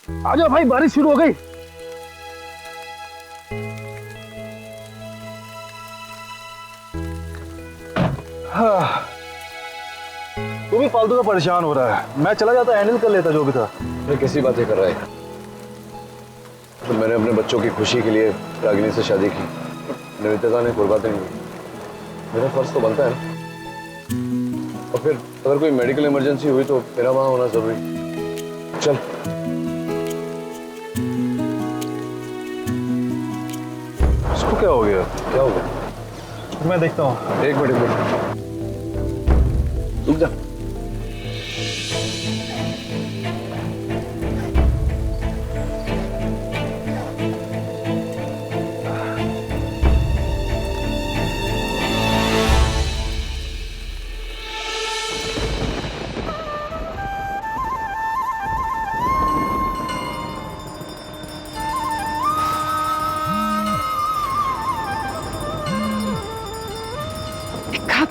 आजा भाई, बारिश शुरू हो गई। हाँ, तू भी फालतू का परेशान हो रहा है। मैं चला जाता, हैंडल कर लेता जो भी था। मैं कैसी बातें कर रहा है? तो मैंने अपने बच्चों की खुशी के लिए रागिनी से शादी की। निवेदिता ने कुर्बानी नहीं की। मेरा फर्ज तो बनता है ना। और फिर अगर कोई मेडिकल इमरजेंसी हुई तो मेरा वहां होना जरूरी। चल। इसको क्या हो गया? क्या हो गया? मैं देखता हूँ। एक मिनट रुक जा।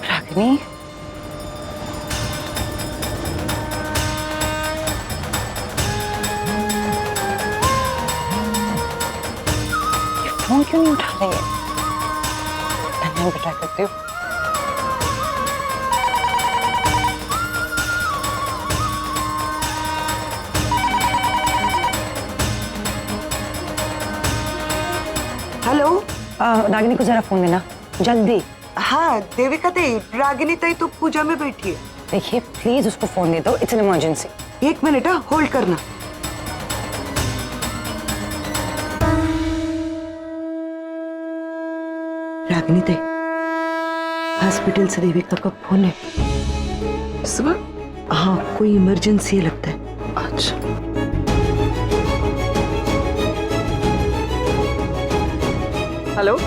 रागिनी, ये फोन क्यों नहीं उठा रही है? मैं भी ट्राई करती हूँ। हेलो। रागिनी को जरा फोन देना जल्दी। हाँ देविका ताई, रागिनी ताई तो पूजा में बैठी है। देखिए प्लीज उसको फोन दे दो, it's an emergency. 1 minute, hold करना। रागिनी ताई, हॉस्पिटल से देविका का फोन है। सुबह? हाँ, कोई इमरजेंसी लगता है। अच्छा। हेलो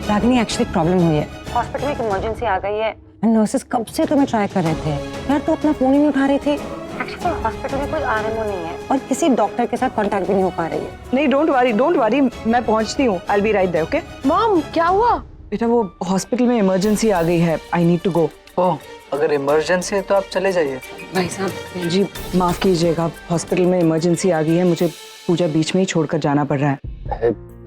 रागिनी, एक्चुअली प्रॉब्लम हुई है, हॉस्पिटल में एक इमरजेंसी आ गई है। नर्सेस कब से तुम्हें ट्राई कर रहे थे यार, तो अपना फोन ही नहीं उठा रही थी। एक्चुअली हॉस्पिटल में कोई आरएमओ नहीं है और किसी डॉक्टर के साथ कांटेक्ट भी नहीं हो पा रही है। नहीं, डोंट वरी, मैं पहुंचती हूँ। I will be right there, okay? Mom, क्या हुआ? बेटा, वो हॉस्पिटल में इमरजेंसी आ गई है। I need to go. ओह, अगर इमरजेंसी है तो आप चले जाइए। भाई साहब जी माफ कीजिएगा, हॉस्पिटल में इमरजेंसी आ गई है, मुझे पूजा बीच में ही छोड़कर जाना पड़ रहा है।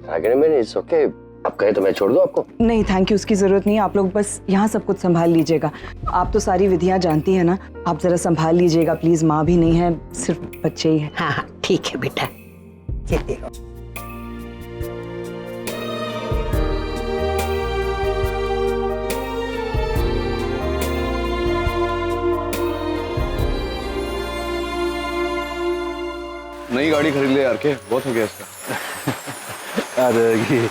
रागिनी मैंने इट्स ओके, आप कहे तो मैं छोड़ दूं आपको? नहीं थैंक यू, उसकी जरूरत नहीं है। आप लोग बस यहाँ सब कुछ संभाल लीजिएगा। आप तो सारी विधियां जानती हैं ना, आप जरा संभाल लीजिएगा प्लीज। माँ भी नहीं है, सिर्फ बच्चे ही हैं। हाँ हाँ ठीक है बेटा, चलते हो। नई गाड़ी खरीद ले यार, के बहुत हो गया इसका। अरे ये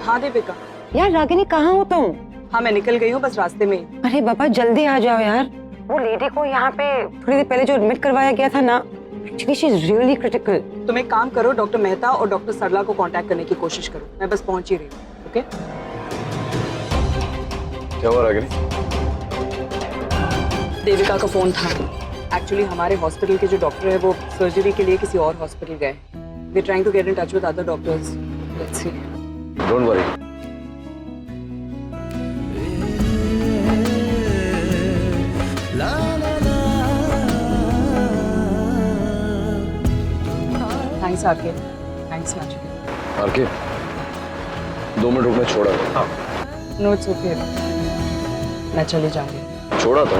हाँ देविका। यार रागिनी कहाँ हो तुम? हाँ मैं निकल गई हूँ, बस रास्ते में ही। अरे बाबा जल्दी आ जाओ यार। वो लेडी को यहाँ पे थोड़ी देर पहले जो एडमिट करवाया गया था ना, actually she is really critical. तुम एक काम करो, डॉक्टर मेहता और डॉक्टर सरला को कांटेक्ट करने की कोशिश करो। मैं बस पहुंच ही रही हूँ। ओके? क्या हुआ रागिनी? देविका का फोन था। एक्चुअली हमारे हॉस्पिटल के जो डॉक्टर है वो सर्जरी के लिए किसी और हॉस्पिटल गए। We trying to get in touch with other doctors. Let's see. Don't worry. Thanks RK. Thanks Nachiket. RK 2 minute रुकना छोड़ा था। नो इट्स ओके, मैं चली जाऊंगी। छोड़ा था।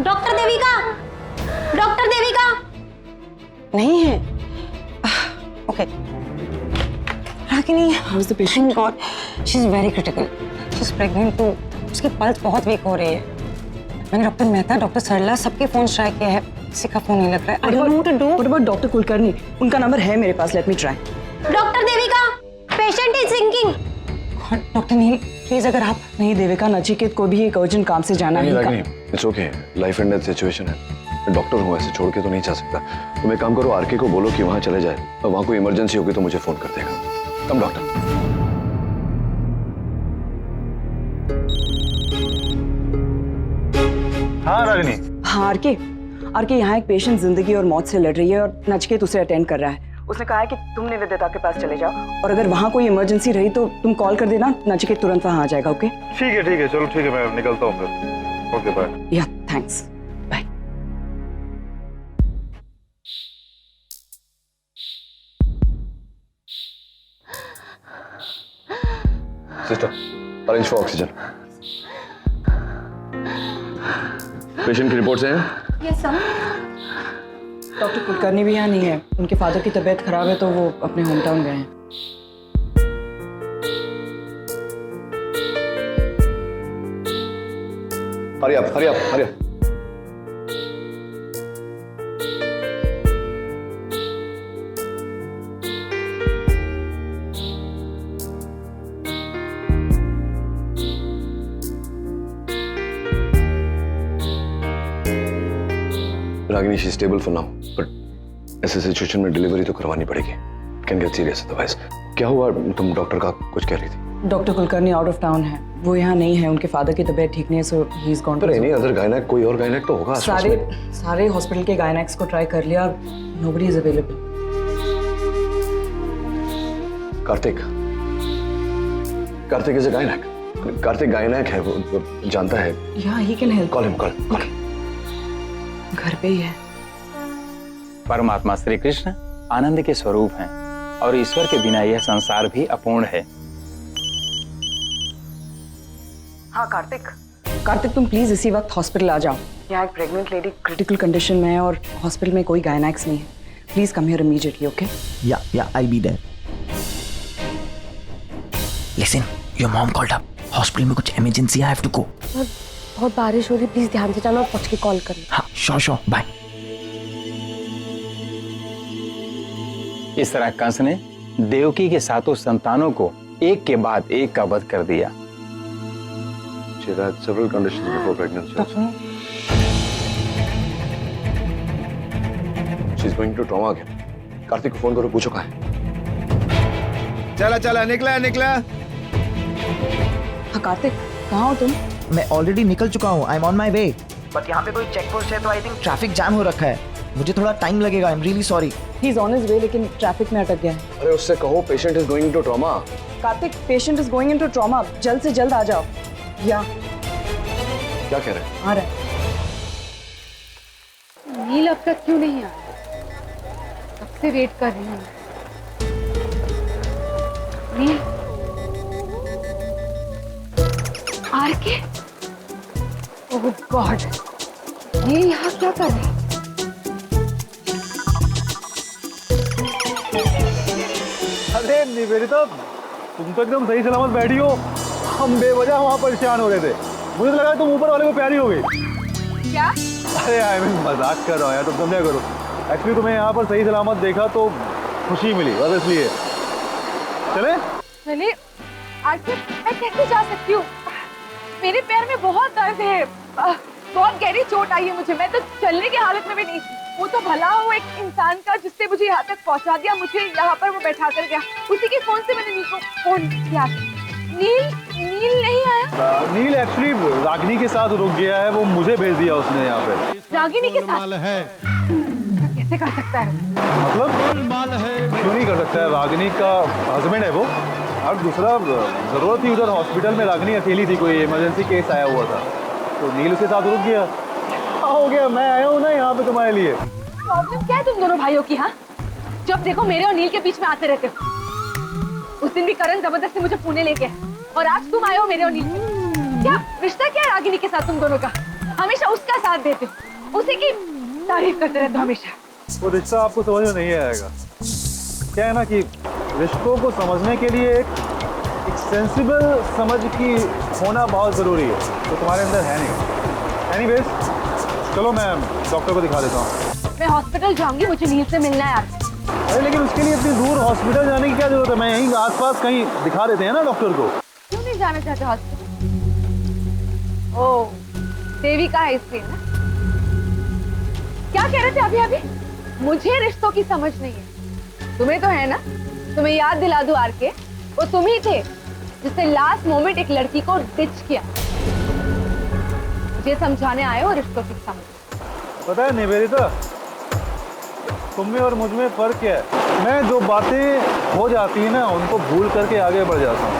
डॉक्टर देविका, डॉक्टर देविका नहीं है। Okay Ragini, how is the patient? Thank God she is very critical. She is pregnant too. उसकी पल्स बहुत वीक हो रही है। मैंने डॉक्टर मेहता, डॉक्टर सरला सबके फोन ट्राई किए हैं, किसी का फोन नहीं लग रहा है। I don't know what to do. What about doctor Kulkarni? उनका नंबर है मेरे पास, let me try. Doctor Devika, patient is sinking. Doctor Neel please, अगर आप नहीं देविका, नचिकेत को भी एक अर्जेंट काम से जाना नहीं है। Ragini, it's okay. Life and death situation है। मैं डॉक्टर हूँ, ऐसे छोड़ के तो नहीं जा सकता। तुम एक काम करो, आरके को बोलो कि वहाँ चले जाए, और वहाँ कोई इमरजेंसी होगी तो मुझे फोन कर देगा। कम डॉक्टर। हाँ रागिनी। हाँ आरके, आरके यहाँ एक पेशेंट जिंदगी और मौत से लड़ रही है और नचिकेत उसे अटेंड कर रहा है। उसने कहा है कि तुम निवेदिता के पास चले जाओ और अगर वहाँ कोई इमरजेंसी रही तो तुम कॉल कर देना, नचिकेत तुरंत वहाँ आ जाएगा। ओके? ठीक है चलो ठीक है, मैं निकलता हूँ फिर। Okay bye. Yeah thanks, bye. Sister, arrange for oxygen. Patient की रिपोर्ट्स हैं? Yes sir. डॉक्टर कुलकर्णी भी यहाँ नहीं है। उनके फादर की तबीयत खराब है तो वो अपने होम टाउन गए हैं। हरी आप, हरी आप, हरी आप। Ragini, she stable for now, but ऐसे सिचुएशन में डिलीवरी तो करवानी पड़ेगी। Can get serious otherwise. क्या हुआ? तुम डॉक्टर का कुछ कह रही थी। Doctor Kulkarni out of town है, वो यहाँ नहीं है। उनके फादर की तबीयत ठीक नहीं है, सो ही इज गॉन। पर एनी अदर गायनेक, कोई और गायनेक तो होगा आसपास में। सारे हॉस्पिटल के गायनेक्स को ट्राई कर लिया, nobody is available. Kartik, Kartik is a gynaec. Kartik gynaec है, वो जानता है। या he can help. Call him, call. घर पे ही है। परमात्मा श्री कृष्ण आनंद के स्वरूप हैं और ईश्वर के बिना यह संसार भी अपूर्ण है। हाँ कार्तिक, कार्तिक तुम प्लीज इसी वक्त हॉस्पिटल आ जाओ। यहाँ एक प्रेग्नेंट लेडी क्रिटिकल कंडीशन में है और हॉस्पिटल में कोई गायनेक्स नहीं है। Please come here immediately. Okay? Yeah, I'll be there. Listen, your mom called up. Hospital में कुछ emergency, I have to go. बहुत बारिश हो रही, प्लीज ध्यान से जाना और पहुंच के कॉल करना। हाँ, श्योर, बाय। इस तरह कंस ने देवकी के 7 संतानों को एक के बाद एक का वध कर दिया। She had several conditions before pregnancy. She's going to trauma again. Kartik को फोन करो, पूछो कहाँ है। चला निकला। हाँ कार्तिक, कहाँ हो तुम? मैं ऑलरेडी निकल चुका हूँ। I am on my way. But यहाँ पे कोई चेक पोस्ट है तो आई थिंक ट्रैफिक जाम हो रखा है। मुझे थोड़ा टाइम लगेगा। I am really sorry. He is on his way, लेकिन ट्रैफिक में अटक गया है। अरे उससे कहो patient is going to trauma. Kartik, patient is going into trauma, जल्द से जल्द आ जाओ। या क्या कह रहे हैं? आ रहा है। नील अब तक क्यों नहीं आया? कब से वेट कर रही हूँ। नील, आरके, ओह गॉड, ये यहाँ क्या कर रही है? अरे निवेदिता, तुम तो एकदम सही सलामत बैठी हो। हम बेवजह वहाँ परेशान हो रहे थे। मुझे तो लगा तुम ऊपर वाले को प्यारी हो गई। क्या? अरे आई मीन मजाक कर रहा हूँ यार, तुम समझा करो। एक्चुअली तुम्हें यहाँ पर सही सलामत देखा तो खुशी मिली, बस इसलिए। चले? चले? आखिर मैं कैसे जा सकती हूँ? मेरे पैर में बहुत दर्द है, बहुत गहरी चोट आई है मुझे। मैं तो चलने की हालत में भी नहीं। वो तो भला हो एक इंसान का जिसने मुझे यहाँ तक पहुँचा दिया, मुझे यहाँ पर वो बैठा कर गया। उसी के फोन से मैंने नील को फोन किया। नील नहीं आया। नील एक्चुअली रागिनी के साथ रुक गया है, वो मुझे भेज दिया उसने यहाँ पे। रागिनी के साथ कैसे कर सकता है? मतलब क्यों नहीं कर सकता है? रागिनी का हस्बैंड है वो। और दूसरा जरूरत थी उधर हॉस्पिटल में, रागिनी अकेली थी, कोई इमरजेंसी केस आया हुआ था तो नील उसके साथ रुक गया। हो गया, मैं आया हूँ ना यहाँ पे तुम्हारे लिए। प्रॉब्लम क्या है तुम दोनों भाइयों की? हाँ, जब देखो मेरे और नील के बीच में आते रहते हो। उस दिन भी करण जबरदस्ती मुझे पुणे लेके आया और आज तुम आए हो मेरे और नील के। क्या रिश्ता क्या है रागिनी के साथ तुम दोनों का? हमेशा उसका साथ देते हो, उसी की तारीफ करते रहते हो हमेशा। वो रिश्ता आपको समझ में नहीं आएगा। क्या है ना कि रिश्तों को समझने के लिए एक सेंसिबल समझ की होना बहुत ज़रूरी है, तो तुम्हारे अंदर है नहीं। एनीवेज, चलो मैं डॉक्टर को दिखा देता हूँ। मैं हॉस्पिटल जाऊंगी, मुझे नील से मिलना है आज। अरे लेकिन उसके लिए इतनी दूर हॉस्पिटल जाने की क्या जरूरत है? मैं यहीं आसपास कहीं दिखा देते हैं ना डॉक्टर को। क्यों नहीं जाना चाहते हॉस्पिटल? ओह, देविका है इसलिए ना? क्या कह रहे थे अभी अभी? मुझे रिश्तों की समझ नहीं है। तुम्हें तो है ना? तुम्हें याद दिला दूं आर के, वो तुम ही थे जिसने लास्ट मोमेंट एक लड़की को डिच किया। मुझे समझाने आए हो रिश्तों की समझ। पता है निवेदिता, तुम में और मुझ में फर्क क्या है? मैं जो बातें हो जाती है ना उनको भूल करके आगे बढ़ जाता हूँ,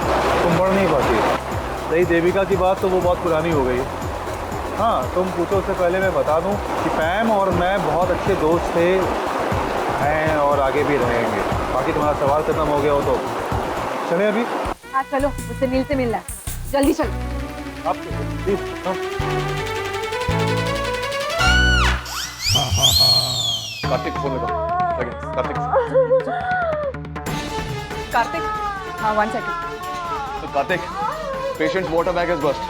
तुम बढ़ नहीं पाती। रही देविका की बात तो वो बहुत पुरानी हो गई। हाँ, तुम पूछो उससे पहले मैं बता दूं कि पैम और मैं बहुत अच्छे दोस्त थे, हैं और आगे भी रहेंगे। बाकी तुम्हारा सवाल खत्म हो गया हो तो चले अभी। हाँ चलो, मुझसे नील से मिलना है, जल्दी चलो। आप प्लीज। कार्तिक फोन लगा। कार्तिक, हाँ 1 second. Kartik, patient's water bag is burst.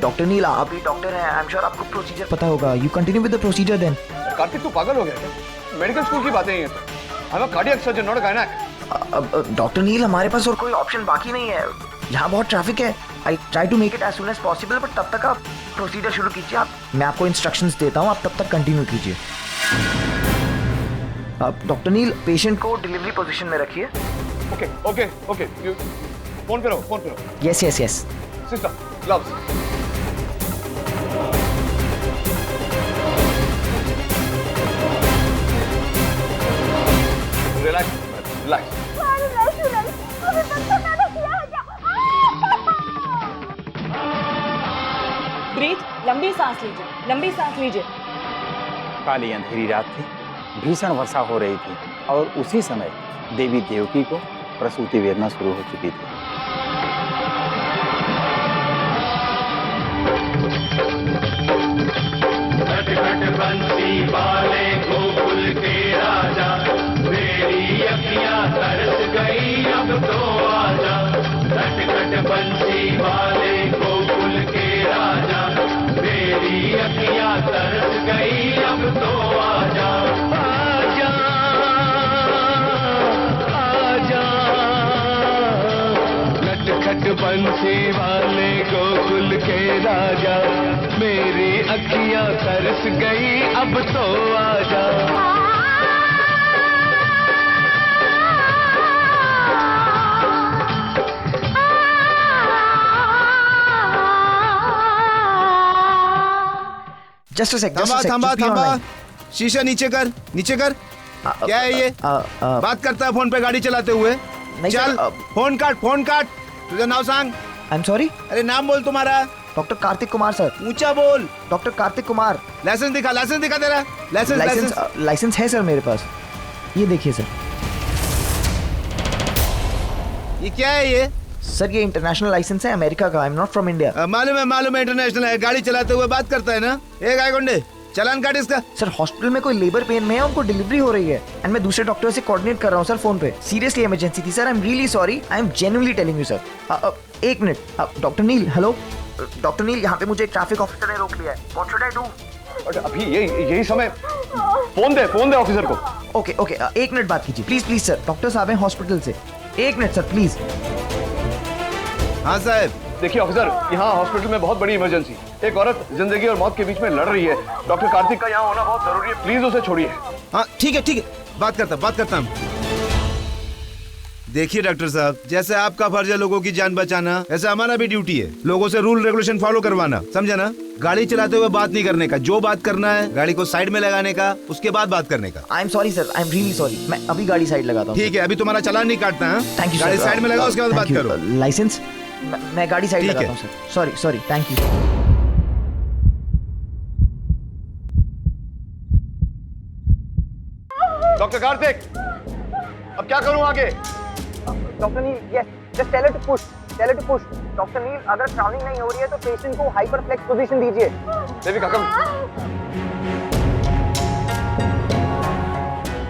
Doctor Neel, आप ही डॉक्टर हैं, आई एम श्योर आपको प्रोसीजर पता होगा। You continue with the procedure then. Kartik तू पागल हो गया क्या? मेडिकल स्कूल की बातें हैं ये तो। I am a cardiac surgeon, not a gynaec. Doctor Neel, हमारे पास और कोई ऑप्शन बाकी नहीं है। यहाँ बहुत ट्रैफिक है। I try to make it as soon as possible, but तब तक आप प्रोसीजर शुरू कीजिए। आप, मैं आपको इंस्ट्रक्शंस देता हूँ, आप तब तक कंटिन्यू कीजिए। डॉक्टर नील, पेशेंट को डिलीवरी पोजीशन में रखिए। ओके ओके ओके, फोन पे रहो, फोन पे रहो। Yes yes yes. Sister, gloves. Relax, relax. Breathe, लंबी सांस लीजिए, लंबी सांस लीजिए। काली अंधेरी रात थी, भीषण वर्षा हो रही थी और उसी समय देवी देवकी को प्रसूति वेदना शुरू हो चुकी थी। बंसी वाले गोकुल के राजा, मेरी अखियां तरस गई अब तो आजा। खटखट बंसी वाले गोकुल के राजा, मेरी अखियां तरस गई अब तो आजा। आजा आजा, खटखट बंसी वाले गोकुल के राजा, मेरी अखियां तरस गई अब तो आजा। जस्ट अ सेक, थांबा। शीशा नीचे कर, नीचे कर। क्या है ये? बात करता है फोन पे गाड़ी चलाते हुए। चल फोन काट। तुझे नाम सांग। I am sorry. अरे नाम बोल तुम्हारा। Doctor Kartik Kumar sir. ऊंचा बोल। डॉक्टर कार्तिक कुमार। लाइसेंस दिखा तेरा। लाइसेंस है सर मेरे पास, ये देखिए सर। ये क्या है ये? सर ये इंटरनेशनल लाइसेंस है अमेरिका का। I am not from India. मालूम है इंटरनेशनल है। गाड़ी चलाते हुए बात करता है ना। ए गाय गुंडे, चालान काट इसका। सर हॉस्पिटल में कोई लेबर पेन में है, उनको डिलीवरी हो रही है एंड मैं दूसरे डॉक्टर से कोऑर्डिनेट कर रहा हूँ सर फोन पे। सीरियसली इमरजेंसी थी sir. I am really sorry. I am genuinely telling you sir. एक मिनट। डॉक्टर नील, हेलो डॉक्टर नील, यहाँ पे मुझे एक ट्रैफिक ऑफिसर ने रोक लिया है। What should I do? अभी यही समय। फोन दे ऑफिसर को। ओके एक मिनट बात कीजिए प्लीज सर। डॉक्टर साहब हैं हॉस्पिटल से, एक मिनट सर प्लीज। हाँ साहब। देखिए ऑफिसर, यहाँ हॉस्पिटल में बहुत बड़ी इमरजेंसी। एक औरत जिंदगी और मौत के बीच में लड़ रही है। डॉक्टर कार्तिक का यहाँ होना बहुत जरूरी है, प्लीज उसे छोड़िए। हाँ ठीक है, बात करता हूँ। देखिए डॉक्टर साहब, जैसे आपका फर्ज है लोगों की जान बचाना, ऐसे हमारा भी ड्यूटी है लोगों से रूल रेगुलेशन फॉलो करवाना, समझा ना? गाड़ी चलाते हुए बात नहीं करने का, जो बात करना है गाड़ी को साइड में लगाने का, उसके बाद बात करने का। I am sorry sir, I am really sorry. मैं अभी गाड़ी साइड लगाता हूँ। ठीक है, अभी तुम्हारा चालान नहीं काटता है। Thank you. गाड़ी साइड में लगाओ, उसके बाद बात करो। लाइसेंस मैं गाड़ी साइड लगाता हूँ sir. Sorry, thank you. Doctor Kartik, अब क्या करूँ आगे? Doctor Neel, yes, just tell to push, doctor Neel, अगर ट्रैवलिंग नहीं हो रही है तो पेशेंट को हाइपरफ्लेक्स पोजीशन दीजिए। देविका कम।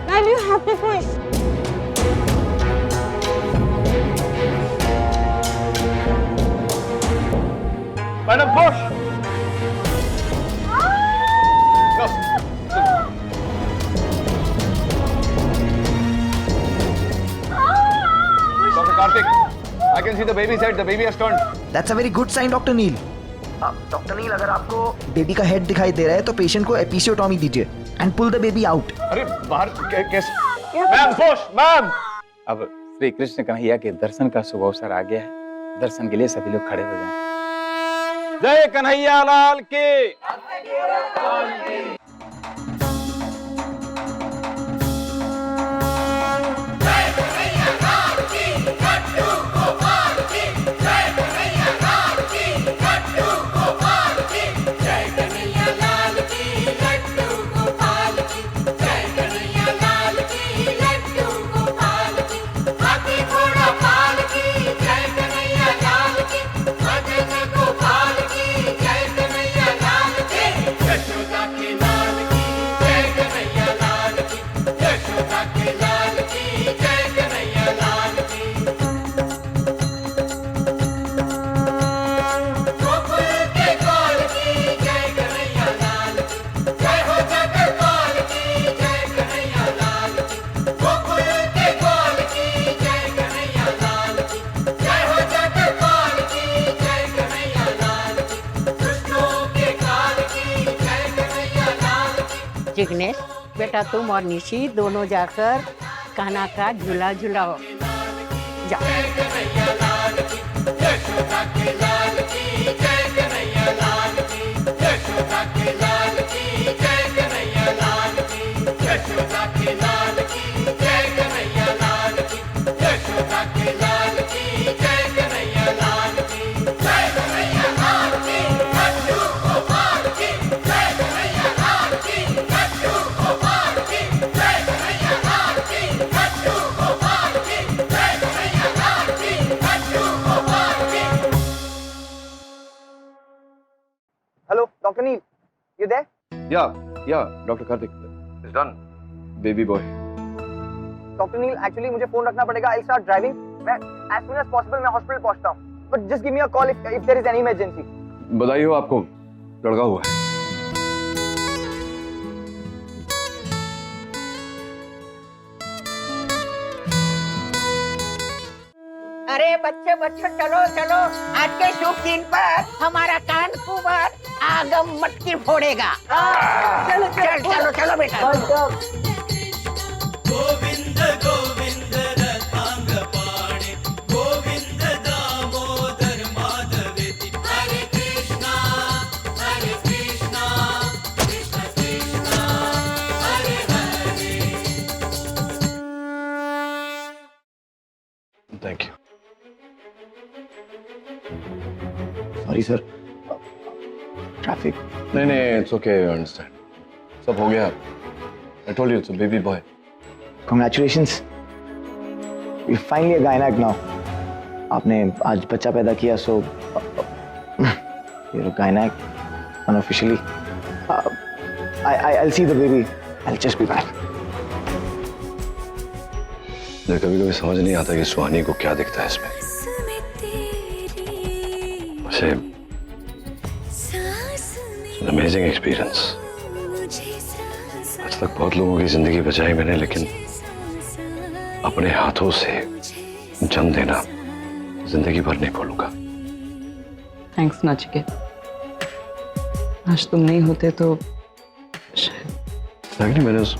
Why do you have to push? Madam push. Dr. Karthik, I can see the baby's head. The baby has turned. That's a very good sign, doctor Neel. Doctor Neel, अगर आपको बेबी का हेड दिखाई दे रहा है तो patient को episiotomy दीजिए and pull the baby out. अरे बाहर कैसे? Ma'am push, ma'am. अब श्री कृष्ण कन्हैया के दर्शन का शुभ अवसर आ गया है। दर्शन के लिए सभी लोग खड़े हो जाएं। जय कन्हैया लाल की। जिग्नेश बेटा, तुम और निशी दोनों जाकर कान्हा का झूला झूलाओ। जाओ। Hello doctor Neel, you there? Yeah doctor Kartik, it's done. Baby boy. Doctor Neel, actually मुझे फोन रखना पड़ेगा। I start driving. मैं एज सून एज पॉसिबल मैं हॉस्पिटल पहुंचता हूं, but just give me a call if there is any emergency. बधाई हो आपको, लड़का हुआ है। अरे बच्चे चलो चलो, आज के शुभ दिन पर हमारा कान कुंवर आगम मटकी फोड़ेगा। चलो बेटा। गोविंद गोविंद रतांग पाणे, गोविंद दामोदर माधवेति। Hare Krishna Krishna Krishna Hare Hare. Thank you. Sorry sir, traffic. नहीं, इट्स ओके, आई अंडरस्टैंड। सब हो गया। I told you it's a baby boy. Congratulations, you're finally a gynec now. आपने आज बच्चा पैदा किया, so you're a gynec unofficially. I'll see the baby. I'll just be back. मुझे कभी समझ नहीं आता कि सुहानी को क्या दिखता है इसमें। वैसे अमेजिंग एक्सपीरियंस। आज तक बहुत लोगों की जिंदगी बचाई मैंने, लेकिन अपने हाथों से जन्म देना जिंदगी भर नहीं भूलूंगा। थैंक्स नचिकेत। आज तुम नहीं होते तो शायद। रागिनी, मैंने उस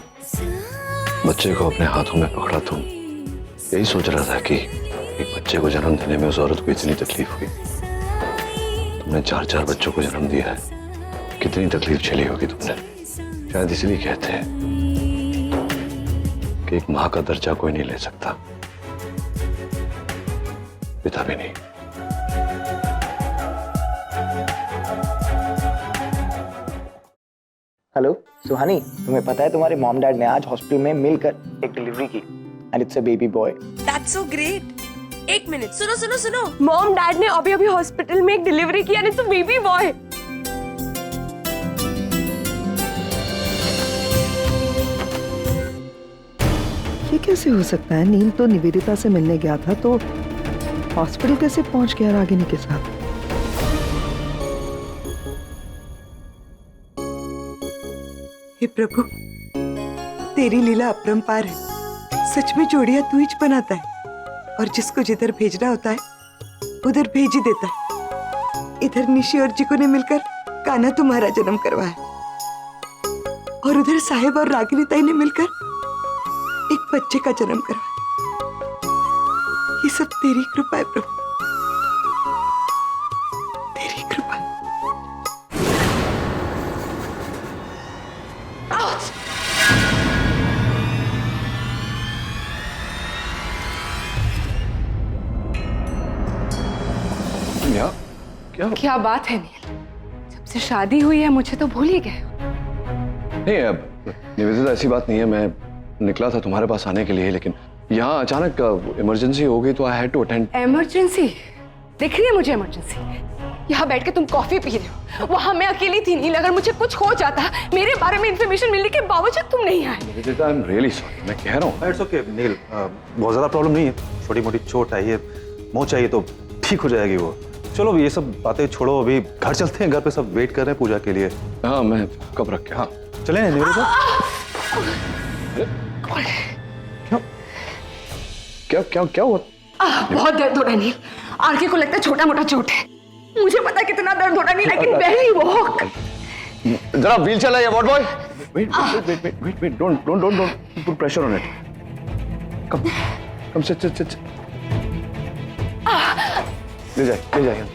बच्चे को अपने हाथों में पकड़ा तो यही सोच रहा था कि एक बच्चे को जन्म देने में उस औरत को इतनी तकलीफ हुई। तुमने 4 बच्चों को जन्म दिया है, कितनी तकलीफ झेली होगी तुमने। शायद इसलिए कहते हैं कि एक माँ का दर्जा कोई नहीं ले सकता, पिता भी नहीं। हेलो सुहानी, तुम्हें पता है तुम्हारे मॉम डैड ने आज हॉस्पिटल में मिलकर एक डिलीवरी की and it's a baby boy. That's so great. एक मिनट, सुनो सुनो सुनो, मॉम डैड ने अभी अभी हॉस्पिटल में एक डिलीवरी की and it's a baby boy. ये कैसे हो सकता है? नील तो निवेदिता से मिलने गया था, तो हॉस्पिटल कैसे पहुंच गया रागिनी के साथ? हे प्रभु, तेरी लीला अपरंपार है। सच में जोड़ियां तू ही बनाता है और जिसको जिधर भेजना होता है उधर भेज ही देता है। इधर निशी और जिको ने मिलकर कान्हा तुम्हारा जन्म करवाया और उधर साहेब और रागिनी ताई ने मिलकर एक बच्चे का जन्म करवाया। ये सब तेरी कृपा है प्रभु, तेरी कृपा। क्या बात है नील, जब से शादी हुई है मुझे तो भूल ही गए। नहीं, अब निवेदिता ऐसी बात नहीं है। मैं निकला था तुम्हारे पास आने के लिए, लेकिन यहाँ अचानक इमरजेंसी हो गई तो I had to attend. Emergency दिख रही है मुझे? इमरजेंसी यहाँ बैठ के तुम कॉफी पी रहे हो, वहां मैं अकेली थी नील। अगर मुझे कुछ हो जाता, मेरे बारे में इंफॉर्मेशन मिलने के बावजूद तुम नहीं आए। निवेदिता, आई एम रियली सॉरी। मैं कह रहा हूँ इट्स ओके नील, बहुत ज़्यादा प्रॉब्लम नहीं है, छोटी मोटी चोट आई है, मोच चाहिए तो ठीक हो जाएगी वो। चलो ये सब बातें छोड़ो, अभी घर चलते हैं, घर पे सब वेट कर रहे हैं पूजा के लिए। हाँ, मैं कब रख के? हाँ चले निवेदिता। क्या क्या क्या हुआ? बहुत दर्द हो रहा है नील। आरके को लगता है छोटा मोटा चोट है, मुझे पता है कितना दर्द हो रहा है लेकिन वही वो। जरा व्हील चलाइए ward boy. Wait, don't put pressure on it. Come sit. ले जाइए।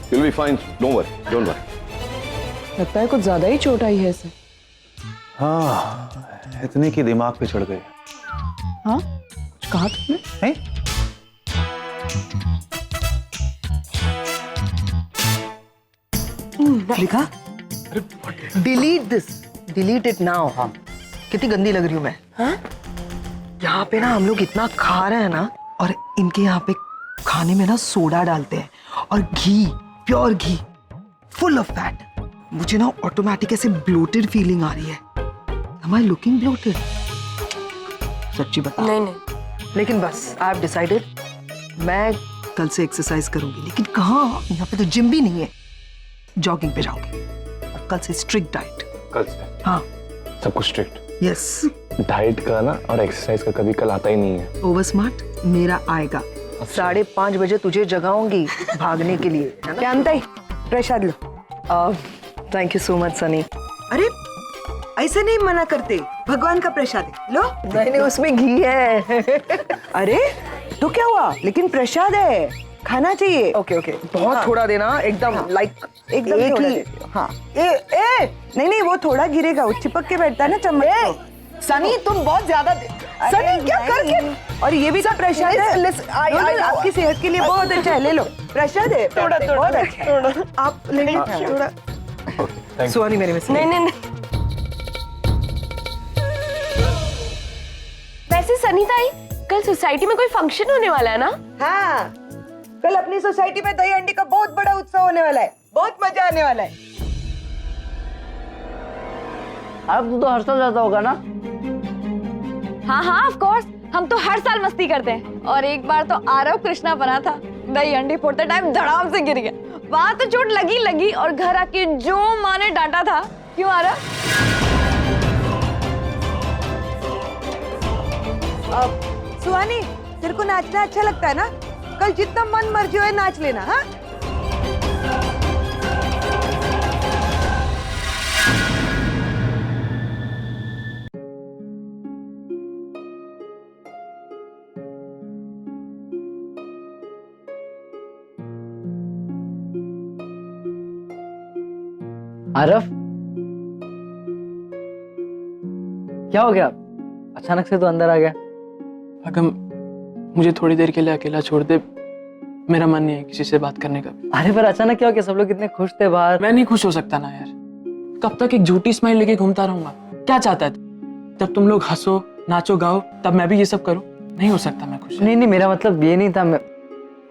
You'll be fine. Don't worry. लगता है कुछ ज्यादा ही चोट आई है इसे। हाँ, इतने की दिमाग पे चढ़ गए। हाँ, कुछ कहा तुमने? नहीं? लिखा? Delete this, delete it now. हाँ। कितनी गंदी लग रही हूँ मैं। हाँ? यहाँ पे ना हम लोग इतना खा रहे हैं ना, और इनके यहाँ पे खाने में ना सोडा डालते हैं और घी, प्योर घी, फुल ऑफ फैट। मुझे ना ऑटोमेटिक ऐसे ब्लोटेड फीलिंग आ रही है। Am I looking bloated? सच्ची बता। नहीं, लेकिन बस आई हैव डिसाइडेड, मैं कल से एक्सरसाइज करूंगी। लेकिन कहाँ? यहाँ पे तो जिम भी नहीं है। जॉगिंग पे जाऊंगी और कल से स्ट्रिक्ट डाइट। कल से? हाँ, सब कुछ स्ट्रिक्ट। यस। डाइट का ना और एक्सरसाइज का कभी कल आता ही नहीं है। ओवर स्मार्ट मेरा आएगा। 5:30 बजे तुझे जगाऊंगी भागने के लिए। जानता ही, प्रसाद लो। Thank you so much Sunny. अरे ऐसे नहीं मना करते, भगवान का प्रसाद है, लो। नहीं, उसमें घी है। अरे तो क्या हुआ, लेकिन प्रसाद है, खाना चाहिए। ओके, बहुत थोड़ा देना, एकदम लाइक एकदम एक थोड़ा ही। देती हूँ। हाँ, नहीं वो थोड़ा गिरेगा, वो चिपक के बैठता है ना चम्मच। सनी तुम बहुत ज्यादा सनी क्या करके? और ये भी सब प्रसाद है, आपकी सेहत के लिए बहुत अच्छा है, ले लो। प्रसाद है, बहुत अच्छा। आप लेंगे थोड़ा? सुहानी मेरे में से। नहीं। वैसे सनीताई, कल सोसाइटी में कोई फंक्शन होने वाला है ना? हाँ, कल अपनी सोसाइटी में दही अंडी का बहुत बड़ा उत्सव होने वाला है, बहुत मजा आने वाला है। अब तो हर साल जाता होगा ना? हाँ ऑफ कोर्स, हम तो हर साल मस्ती करते हैं। और एक बार तो आरव कृष्णा बना था, दही अंडी फोड़ते टाइम धड़ाम से गिर गया। वहां तो चोट लगी और घर आके जो माँ ने डांटा था। क्यों आरव? सुहानी, तेरे को नाचना अच्छा लगता है ना? कल जितना मन मर्जी हो नाच लेना, हाँ? आरफ, क्या हो गया? अचानक से तो अंदर आ गया। अगम, मुझे थोड़ी देर के लिए अकेला छोड़ दे, मेरा मन नहीं है किसी से बात करने का। अरे पर अचानक क्या हो गया? सब लोग इतने खुश थे बाहर। मैं नहीं खुश हो सकता ना यार, कब तक एक झूठी स्माइल लेके घूमता रहूंगा? क्या चाहता है? जब तुम लोग हंसो, नाचो, गाओ, तब मैं भी ये सब करूं? नहीं हो सकता मैं खुश। नहीं नहीं, मेरा मतलब ये नहीं था। मैं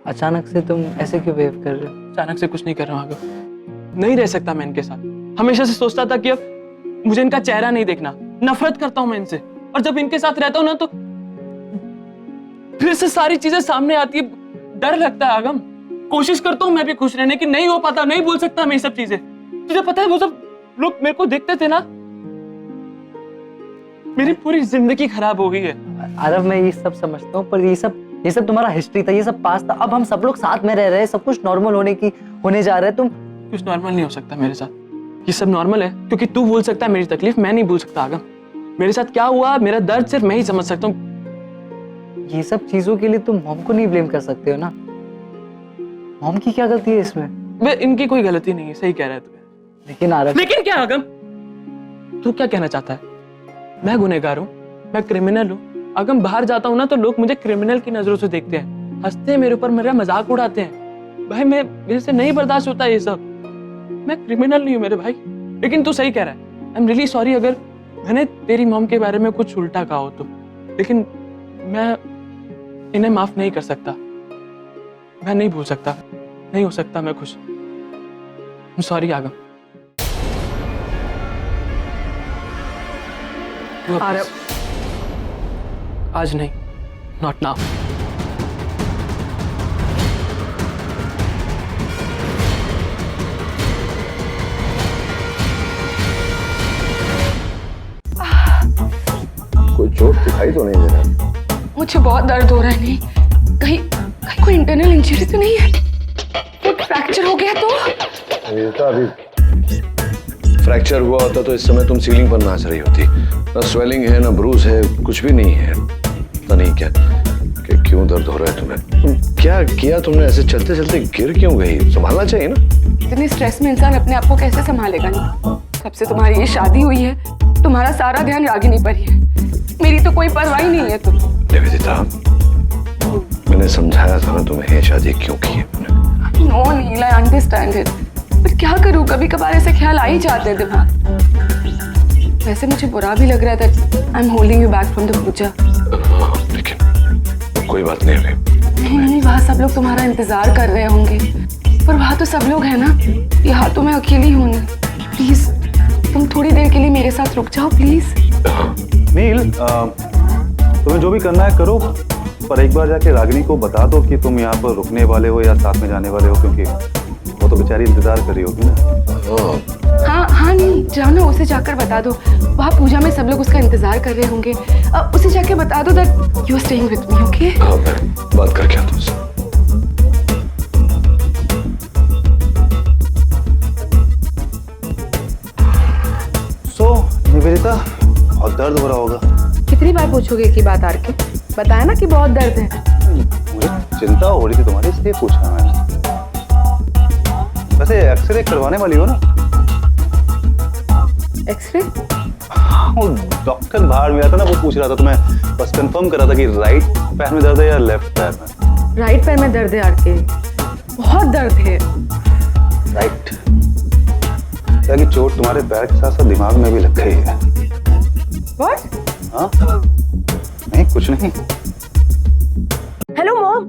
अचानक से तुम ऐसे क्यों बिहेव कर रहे हो? अचानक से कुछ नहीं कर रहा हूँ आगम, नहीं रह सकता मैं इनके साथ। हमेशा से सोचता था कि अब मुझे इनका चेहरा नहीं देखना, नफरत करता हूं मैं इनसे, और जब इनके साथ रहता हूं ना तो फिर से सारी चीजें सामने आती है, डर लगता है आगम। कोशिश करता हूं मैं भी खुश रहने की, नहीं हो पाता, नहीं बोल सकता मैं ये सब चीजें। तुझे पता है वो सब लोग मेरे को देखते थे ना, मेरी पूरी जिंदगी खराब हो गई है। आरव, मैं ये सब समझता हूँ, पर ये सब तुम्हारा हिस्ट्री था, ये सब पास था। अब हम सब लोग साथ में रह रहे हैं, सब कुछ नॉर्मल होने जा रहा है। तुम कुछ नॉर्मल नहीं हो सकता मेरे साथ। ये सब नॉर्मल है क्योंकि तू भूल सकता है मेरी तकलीफ, मैं नहीं भूल सकता आगम। मेरे साथ क्या हुआ, मेरा दर्द सिर्फ मैं ही समझ सकता हूँ। ये सब चीजों के लिए तुम मॉम को नहीं ब्लेम कर सकते हो ना। मॉम की क्या गलती है इसमें? वे इनकी कोई गलती नहीं है, सही कह रहा है तू। लेकिन आरव, लेकिन क्या आगम? तू क्या कहना चाहता है? मैं गुनहगार हूँ, मैं क्रिमिनल हूँ आगम। बाहर जाता हूँ ना तो लोग मुझे क्रिमिनल की नजरों से देखते हैं, हंसते हैं मेरे ऊपर, मेरा मजाक उड़ाते हैं। भाई मेरे से नहीं बर्दाश्त होता ये सब। मैं क्रिमिनल नहीं हूँ मेरे भाई, लेकिन तू सही कह रहा है। आई एम रियली सॉरी अगर मैंने तेरी मॉम के बारे में कुछ उल्टा कहा हो तो, लेकिन मैं इन्हें माफ नहीं कर सकता, मैं नहीं भूल सकता, नहीं हो सकता मैं खुश। सॉरी आगम। आज नहीं, नॉट नाउ। कोई चोट दिखाई तो नहीं दे रहा? मुझे बहुत दर्द हो रहा है। नहीं, कहीं कोई इंटरनल इंजरी तो नहीं है? फुट फ्रैक्चर हो गया तो? ये तो अभी फ्रैक्चर हुआ होता तो इस समय तुम सीलिंग पर नाच रही होती। ना स्वेलिंग है, ना ब्रूस है, कुछ भी नहीं है। पता नहीं क्या कि क्यों दर्द हो रहा है तुम्हें। तुम क्या किया तुमने? ऐसे चलते चलते गिर क्यों गई? संभालना चाहिए ना। इतनी स्ट्रेस में इंसान अपने आप को कैसे संभालेगा? नहीं, कब से तुम्हारी ये शादी हुई है, तुम्हारा सारा ध्यान रागिनी पर ही है, मेरी तो कोई परवाह ही नहीं है। तुम निवेदिता, मैंने समझाया था ना तुम्हें ये शादी क्यों की है। No Neel, I understand it, पर क्या करूं, कभी कभार ऐसे ख्याल आ ही जाते हैं दिमाग। वैसे मुझे बुरा भी लग रहा था, I am holding you back from the puja. लेकिन कोई बात नहीं है। नहीं, वहाँ सब लोग तुम्हारा इंतजार कर रहे होंगे, पर वहाँ तो सब लोग हैं ना, यहाँ तो मैं अकेली हूँ। प्लीज तुम थोड़ी देर के लिए मेरे साथ रुक जाओ प्लीज। नील, तुम्हें जो भी करना है करो, पर एक बार जाके रागिनी को बता दो कि तुम यहाँ पर रुकने वाले हो या साथ में जाने वाले हो, क्योंकि वो तो बेचारी इंतजार कर रही होगी ना। हाँ हाँ नील, जाओ ना, उसे जाकर बता दो। वहाँ पूजा में सब लोग उसका इंतजार कर रहे होंगे, उसे जाके बता दो that you are staying with me, okay? हाँ, मैं बात करके आता हूँ। निवेदिता, बहुत दर्द हो रहा होगा। कितनी बार पूछोगे की बात आर के? बताया ना कि बहुत दर्द है। मुझे चिंता हो रही थी तुम्हारी, इसलिए पूछा मैंने। वैसे एक्सरे करवाने वाली हो ना? एक्सरे? वो डॉक्टर बाहर में आता ना, वो पूछ रहा था, तो मैं बस कंफर्म कर रहा था कि राइट पैर में दर्द है या लेफ्ट पैर में। राइट पैर में दर्द है आर के, बहुत दर्द है। राइट, यानी चोट तुम्हारे पैर के साथ साथ दिमाग में भी लग गई है। What? हाँ? नहीं, कुछ नहीं। हेलो मॉम,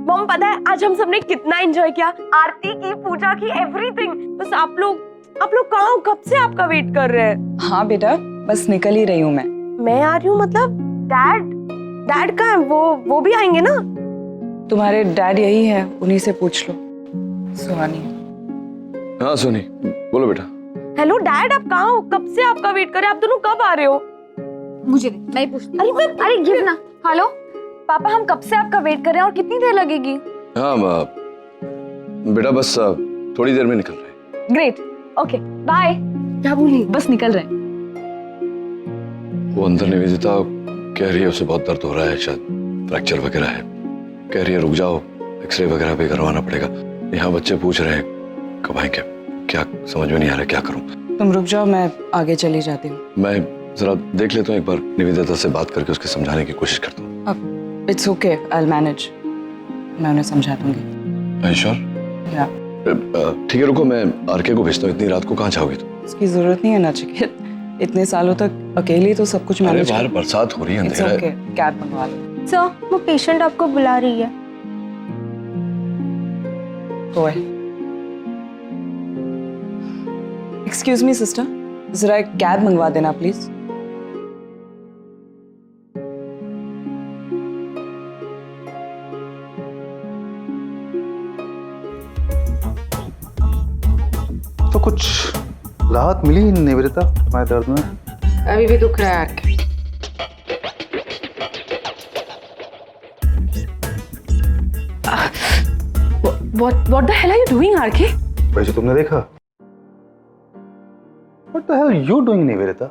मॉम पता है आज हम सबने कितना एंजॉय किया? आरती की, पूजा की, एवरीथिंग। बस आप लोग कहाँ हो? कब से आपका वेट कर रहे हैं। हाँ बेटा, बस निकल ही रही हूँ मैं आ रही हूँ। मतलब डैड कहाँ है? वो भी आएंगे ना? तुम्हारे डैड यही है, उन्हीं से पूछ लो। सुहानी। हाँ सोनी, बोलो बेटा। हेलो डैड, आप कहाँ हो? कब से आपका वेट कर रहे हैं। आप दोनों कब आ रहे हो? मुझे दे, मैं ही पूछती हूँ। अरे गिर ना। हेलो, पापा हम कब से आपका वेट कर रहे हैं और कितनी देर लगेगी? हाँ बेटा बस थोड़ी देर में निकल रहे हैं। Great, okay bye. क्या बोली? बस निकल रहे हैं। वो अंदर निवेदिता कह रही है उसे बहुत दर्द हो रहा है, शायद फ्रैक्चर वगैरह है। कह रही है रुक जाओ, एक्सरे वगैरह भी करवाना पड़ेगा। यहाँ बच्चे पूछ रहे हैं कब आएंगे, क्या समझ में नहीं आ रहा क्या करूँ। तुम रुक जाओ, मैं आगे चली जाती हूँ। मैं जरा देख लेता हूँ, एक बार निवेदिता से बात करके उसके समझाने की कोशिश करता हूँ। अब it's okay, I will manage. मैं उन्हें समझा दूंगी। श्योर? या ठीक है रुको, मैं आरके को भेजता हूँ। इतनी रात को कहाँ जाओगी तुम? इसकी जरूरत नहीं है नचिकेत, इतने सालों तक अकेले तो सब कुछ मैनेज। बाहर बरसात हो रही है, अंधेरा है। कैब मंगवा लो। सर वो पेशेंट आपको बुला रही है। एक्सक्यूज मी सिस्टर, जरा एक कैब मंगवा देना प्लीज। तो कुछ राहत मिली निवेदिता तुम्हारे दर्द में? अभी भी दुख रहा है RK. What the hell are you doing, RK? वैसे तुमने देखा? What the hell you doing Nivedita?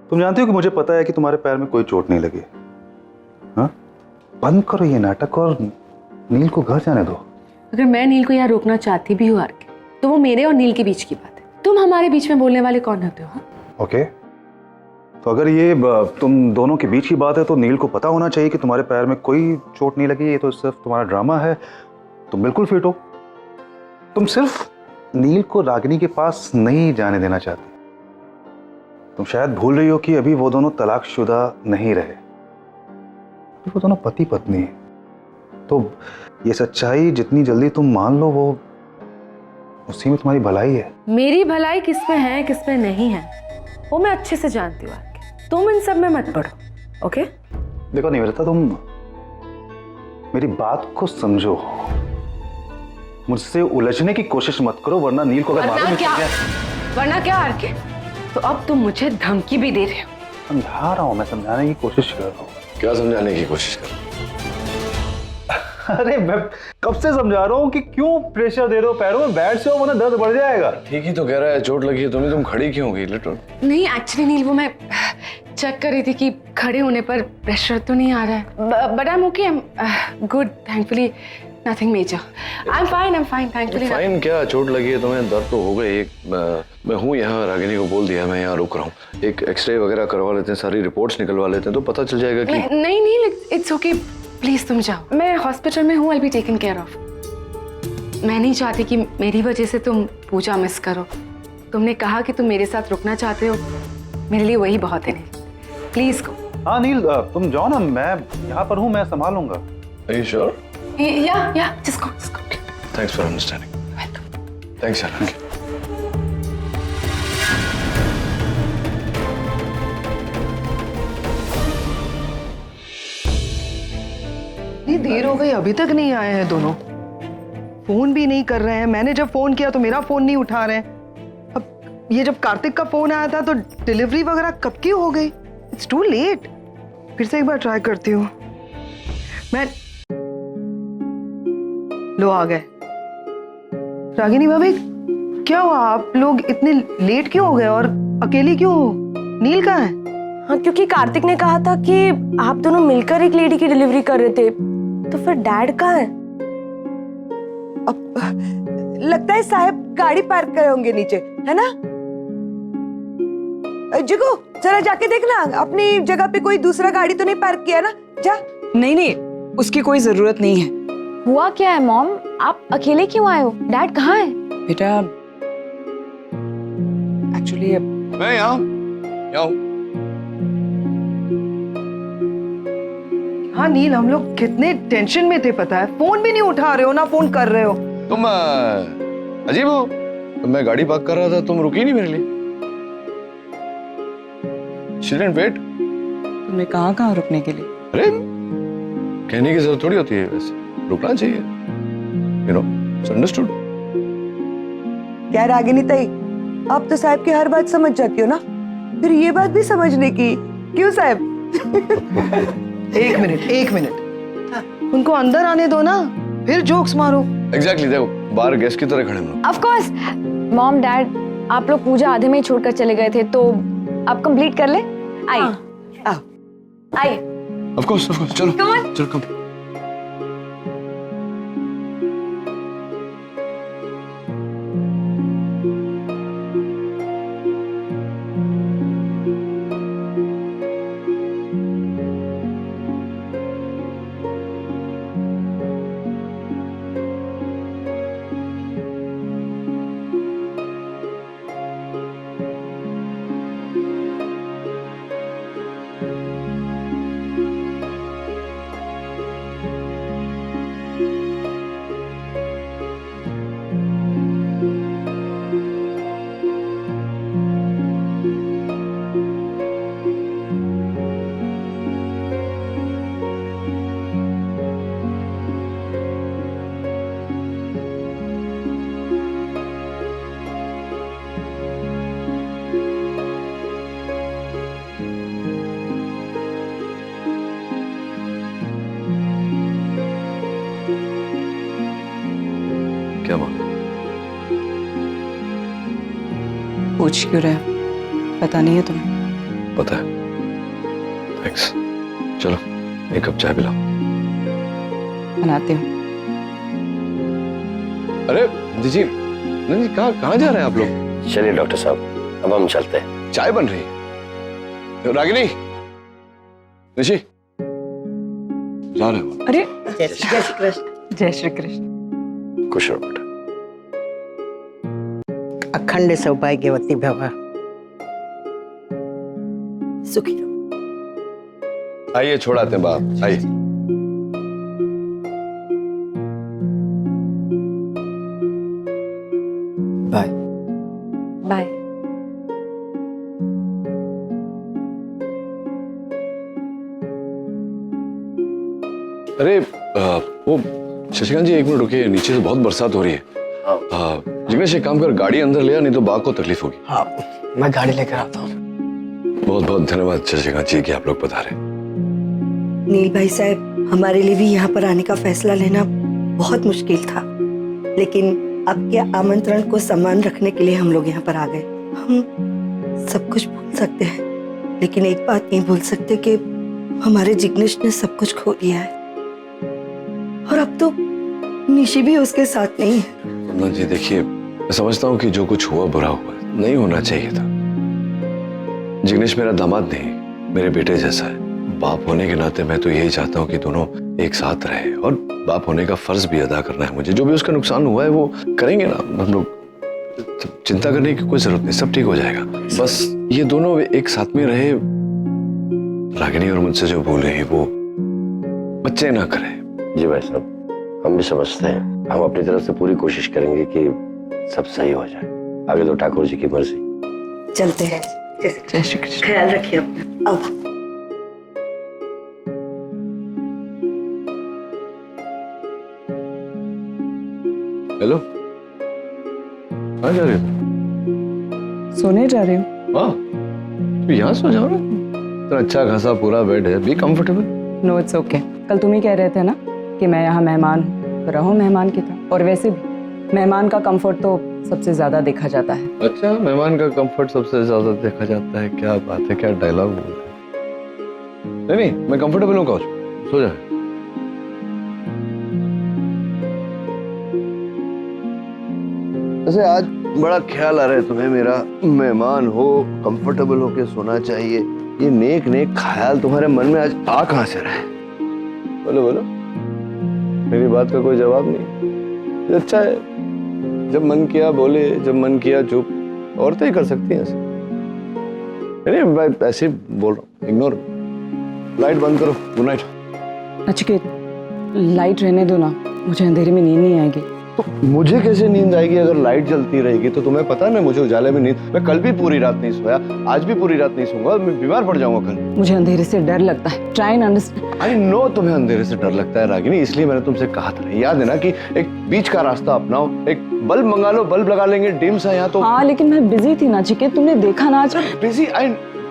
तुम जानती हो कि मुझे पता है कि तुम्हारे पैर में कोई चोट नहीं लगी। हाँ? बंद करो ये नाटक और नील को घर जाने दो। अगर मैं नील को यहाँ रोकना चाहती भी हूँ आरके, तो वो मेरे और नील के बीच की बात है। तुम हमारे बीच में बोलने वाले कौन होते हो? हाँ? ओके, तो अगर ये तुम दोनों के बीच की बात है तो नील को पता होना चाहिए कि तुम्हारे पैर में कोई चोट नहीं लगी। ये तो सिर्फ तुम्हारा ड्रामा है। तुम बिल्कुल फिट हो। तुम सिर्फ नील को रागिनी के पास नहीं जाने देना चाहती। तुम शायद भूल रही हो कि अभी वो दोनों तलाकशुदा नहीं रहे, वो दोनों पति पत्नी हैं। तो ये सच्चाई जितनी जल्दी तुम मान लो, वो उसी में तुम्हारी भलाई है। मेरी भलाई किस में है किस में नहीं है वो मैं अच्छे से जानती हूँ आरके। तुम इन सब में मत पड़ो, ओके? देखो निवेदिता, तुम मेरी बात को समझो। मुझसे उलझने की कोशिश मत करो, वरना नील को अगर मालूम वरना क्या आरके? तो अब तुम मुझे धमकी भी दे रहे हो। समझा रहा हूँ, मैं समझाने की कोशिश कर रहा हूँ। क्या समझाने की कोशिश कर रहा हूँ? अरे मैं कब से समझा रहा हूँ कि क्यों प्रेशर दे रहे हो पैरों में। बैठ से हो वरना दर्द बढ़ जाएगा। ठीक ही तो कह रहा है, चोट लगी है तुम्हें, तुम खड़ी क्यों हो गई लिटल? नहीं एक्चुअली नील, वो मैं चेक कर रही थी कि खड़े होने पर प्रेशर तो नहीं आ रहा है। But I am okay, I am good, thankfully nothing major. I am fine thankfully. Fine क्या, चोट लगी है तुम्हें, दर्द तो हो गई। मैं हूँ यहाँ, रागिनी को बोल दिया, मैं यहाँ रुक रहा हूँ। एक एक्सरे वगैरह करवा लेते हैं, सारी रिपोर्ट्स निकलवा लेते हैं, तो पता चल जाएगा कि नहीं इट्स ओके, प्लीज तुम जाओ। मैं हॉस्पिटल में हूँ, I will be taken care of. मैं नहीं चाहती कि मेरी वजह से तुम पूजा मिस करो। तुमने कहा कि तुम मेरे साथ रुकना चाहते हो, मेरे लिए वही बहुत है। नील प्लीज गो। हाँ नील, तुम जाओ ना, मैं यहाँ पर हूँ, मैं संभालूंगा। Are you sure? Yeah, just go. Thanks for understanding. Thanks यार। इतनी देर हो गई, अभी तक नहीं आए हैं दोनों। फोन भी नहीं कर रहे हैं। मैंने जब फोन किया तो मेरा फोन नहीं उठा रहे हैं। अब ये जब कार्तिक का फोन आया था तो डिलीवरी वगैरह कब की हो गई? It's too late. फिर से एक बार ट्राई करती हूँ मैं। लो आ गए। रागिनी भाभी, क्या हुआ? आप लोग इतने लेट क्यों हो गए और अकेली क्यों हो? नील कहाँ है? हाँ, क्योंकि कार्तिक ने कहा था कि आप दोनों मिलकर एक लेडी की डिलीवरी कर रहे थे। तो फिर डैड कहाँ है? अब लगता है साहब गाड़ी पार्क करे होंगे नीचे, है ना? जिगो जरा जाके देखना, अपनी जगह पे कोई दूसरा गाड़ी तो नहीं पार्क किया ना? जा। नहीं, उसकी कोई जरूरत नहीं है। हुआ क्या है मॉम, आप अकेले क्यों आए हो? डैड कहाँ है? बेटा एक्चुअली मैं यहाँ हूँ। हाँ नील, हम लोग कितने टेंशन में थे पता है। फोन भी नहीं उठा रहे हो, ना फोन कर रहे हो। तुम अजीब हो। मैं गाड़ी पार्क कर रहा था, तुम रुकी नहीं मेरे लिए। She didn't wait. तुमने कहाँ रुकने के लिए? अरे कहने की जरूरत थोड़ी होती है, वैसे रुकना चाहिए। You know, it's understood. क्या रागिनी ताई, आप तो साहब की हर बात समझ जाती हो ना, फिर ये बात भी समझने की क्यों साहब? एक मिनट उनको अंदर आने दो ना, फिर जोक्स मारो। एग्जैक्टली, देखो बाहर गेस्ट की तरह खड़े हम लोग। ऑफ कोर्स मॉम डैड, आप लोग पूजा आधे में ही छोड़कर चले गए थे, तो आप कंप्लीट कर ले। आइए आइए। ऑफ कोर्स चलो चलो कम। क्या बात? पूछ क्यों रहे? पता नहीं है तुम्हें? पता है। थैंक्स। चलो एक कप चाय पिलाओ। बनाती हूँ। अरे जी नहीं, कहाँ जा रहे हैं आप लोग? चलिए डॉक्टर साहब, अब हम चलते हैं। चाय बन रही है। रागिनी, निशी, जा रहे हो? अरे जय श्री कृष्ण। जय श्री कृष्ण। खुश रहो बेटा। अखंड सौभाग्यवती भव। सुखी रहो। आइए छोड़ाते हैं बाप, आइए। Bye bye. अरे वो शशिकांत जी एक मिनट रुकिए, नीचे से बहुत बरसात हो रही है। जिग्नेश एक काम कर, गाड़ी अंदर ले आ, नहीं तो बाघ को तकलीफ होगी। हाँ मैं गाड़ी लेकर आता हूँ। बहुत बहुत धन्यवाद शशिकांत जी कि आप लोग पधारे। नील भाई साहब, हमारे लिए भी यहाँ पर आने का फैसला लेना बहुत मुश्किल था, लेकिन आपके आमंत्रण को सम्मान रखने के लिए हम लोग यहाँ पर आ गए। हम सब कुछ भूल सकते हैं, लेकिन एक बात नहीं भूल सकते कि हमारे जिग्नेश ने सब कुछ खो दिया है, और अब तो निशी भी उसके साथ नहीं है। ना जी देखिए, मैं समझता हूँ कि जो कुछ हुआ बुरा हुआ, नहीं होना चाहिए था। जिग्नेश मेरा दामाद नहीं, मेरे बेटे जैसा है। बाप होने के नाते मैं तो यही चाहता हूँ कि दोनों एक साथ रहे, और बाप होने का फर्ज भी अदा करना है मुझे। जो भी उसका नुकसान हुआ है वो करेंगे ना हम लोग, चिंता करने की कोई जरूरत नहीं, सब ठीक हो जाएगा। बस ये दोनों एक साथ में रहे। रागिनी और मुझसे जो भूल रही वो बच्चे ना करें। जी भाई साहब, हम भी समझते हैं। हम अपनी तरफ से पूरी कोशिश करेंगे कि सब सही हो जाए। आगे तो ठाकुर जी की मर्जी। चलते हैं। जय श्री कृष्ण। ख्याल रखिए अपना। अब हेलो, कहाँ जा रहे हो? सोने जा रही हूँ। वाह, तो यहाँ सो जाओ ना, तो अच्छा खासा पूरा बेड है, be comfortable. No it's okay. कल तुम ही कह रहे थे ना कि मैं यहाँ मेहमान हूँ, तो रहो मेहमान की तरह। और वैसे भी मेहमान का कंफर्ट तो सबसे ज्यादा देखा जाता है। अच्छा, मेहमान का कंफर्ट सबसे ज्यादा देखा जाता है? क्या बात है, क्या डायलॉग बोल रहे हैं। नहीं नहीं, मैं कंफर्टेबल हूँ, काउच सो जाए। वैसे आज बड़ा ख्याल आ रहा है तुम्हें मेरा। मेहमान हो, कंफर्टेबल होके सोना चाहिए, ये नेक नेक ख्याल तुम्हारे मन में आज आ कहाँ से रहा है? बोलो बोलो, मेरी बात का कोई जवाब नहीं। ये अच्छा है, जब मन किया बोले, जब मन किया चुप। औरतें ही कर सकती हैं ऐसे। नहीं मैं ऐसे बोल रहा हूँ, इग्नोर। लाइट बंद करो, गुड नाइट। नचिकेत, लाइट रहने दो ना, मुझे अंधेरे में नींद नहीं आएगी। तो मुझे कैसे नींद आएगी अगर लाइट जलती रहेगी? तो तुम्हें पता है ना, मुझे उजाले में नींद, मैं कल भी पूरी रात नहीं सोया, आज भी पूरी रात नहीं सोऊंगा, मैं बीमार पड़ जाऊंगा कल। मुझे अंधेरे से डर लगता है। Try and understand. I know तुम्हें अंधेरे से डर लगता है रागिनी, इसलिए मैंने तुमसे कहा था, याद है ना कि एक बीच का रास्ता अपनाओ, एक बल्ब मंगा लो, बल्ब लगा लेंगे, डिम्स है यहाँ तो। हाँ लेकिन मैं बिजी थी नचिकेत, तुमने देखा ना आज। बिजी?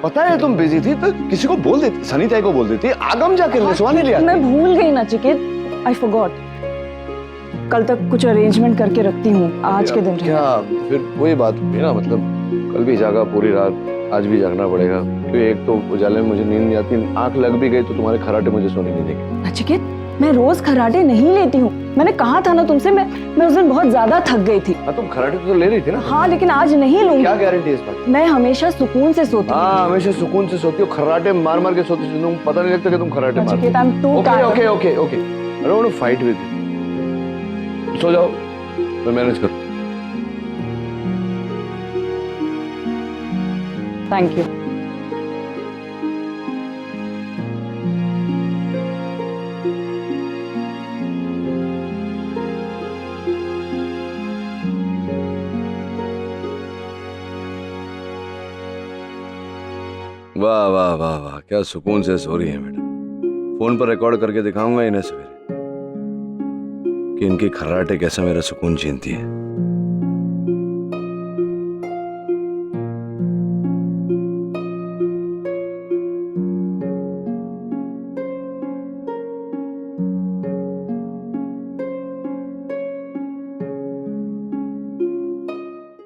पता है तुम बिजी थी तो किसी को बोल देती, सनी ताई को बोल देती, आगम जाके लिखवा नहीं लिया। मैं भूल गई नचिकेत, आई फॉरगॉट। कल तक कुछ अरेंजमेंट करके रखती हूँ, आज के दिन क्या फिर वही बात हुई ना, मतलब कल भी जागा पूरी रात, आज भी जागना पड़ेगा क्योंकि एक तो उजाले में मुझे नींद नहीं आती, आंख लग भी गई तो तुम्हारे खराटे मुझे सोने नहीं देंगे। नचिकेत, मैं रोज खराटे नहीं लेती हूँ। मैंने कहा था ना तुमसे, मैं उस दिन बहुत ज्यादा थक गई थी। हाँ तुम खराटे तो ले रही थी ना। हाँ लेकिन आज नहीं लूंगी। क्या गारंटी है इस बात? मैं हमेशा सुकून से सोती हूँ। हाँ हमेशा सुकून से सोती हो, खराटे मार मार के सोती हो, तुम पता नहीं लगता कि तुम खराटे मार। Nachiket, I am too tired. Okay okay okay, I don't want to fight with you. सो जाओ, मैं मैनेज करूँ। Thank you. वाह वाह वाह वाह, क्या सुकून से सो रही है मैडम। फोन पर रिकॉर्ड करके दिखाऊंगा इन्हें सवेरे कि इनकी खर्राटे कैसे मेरा सुकून छीनती है।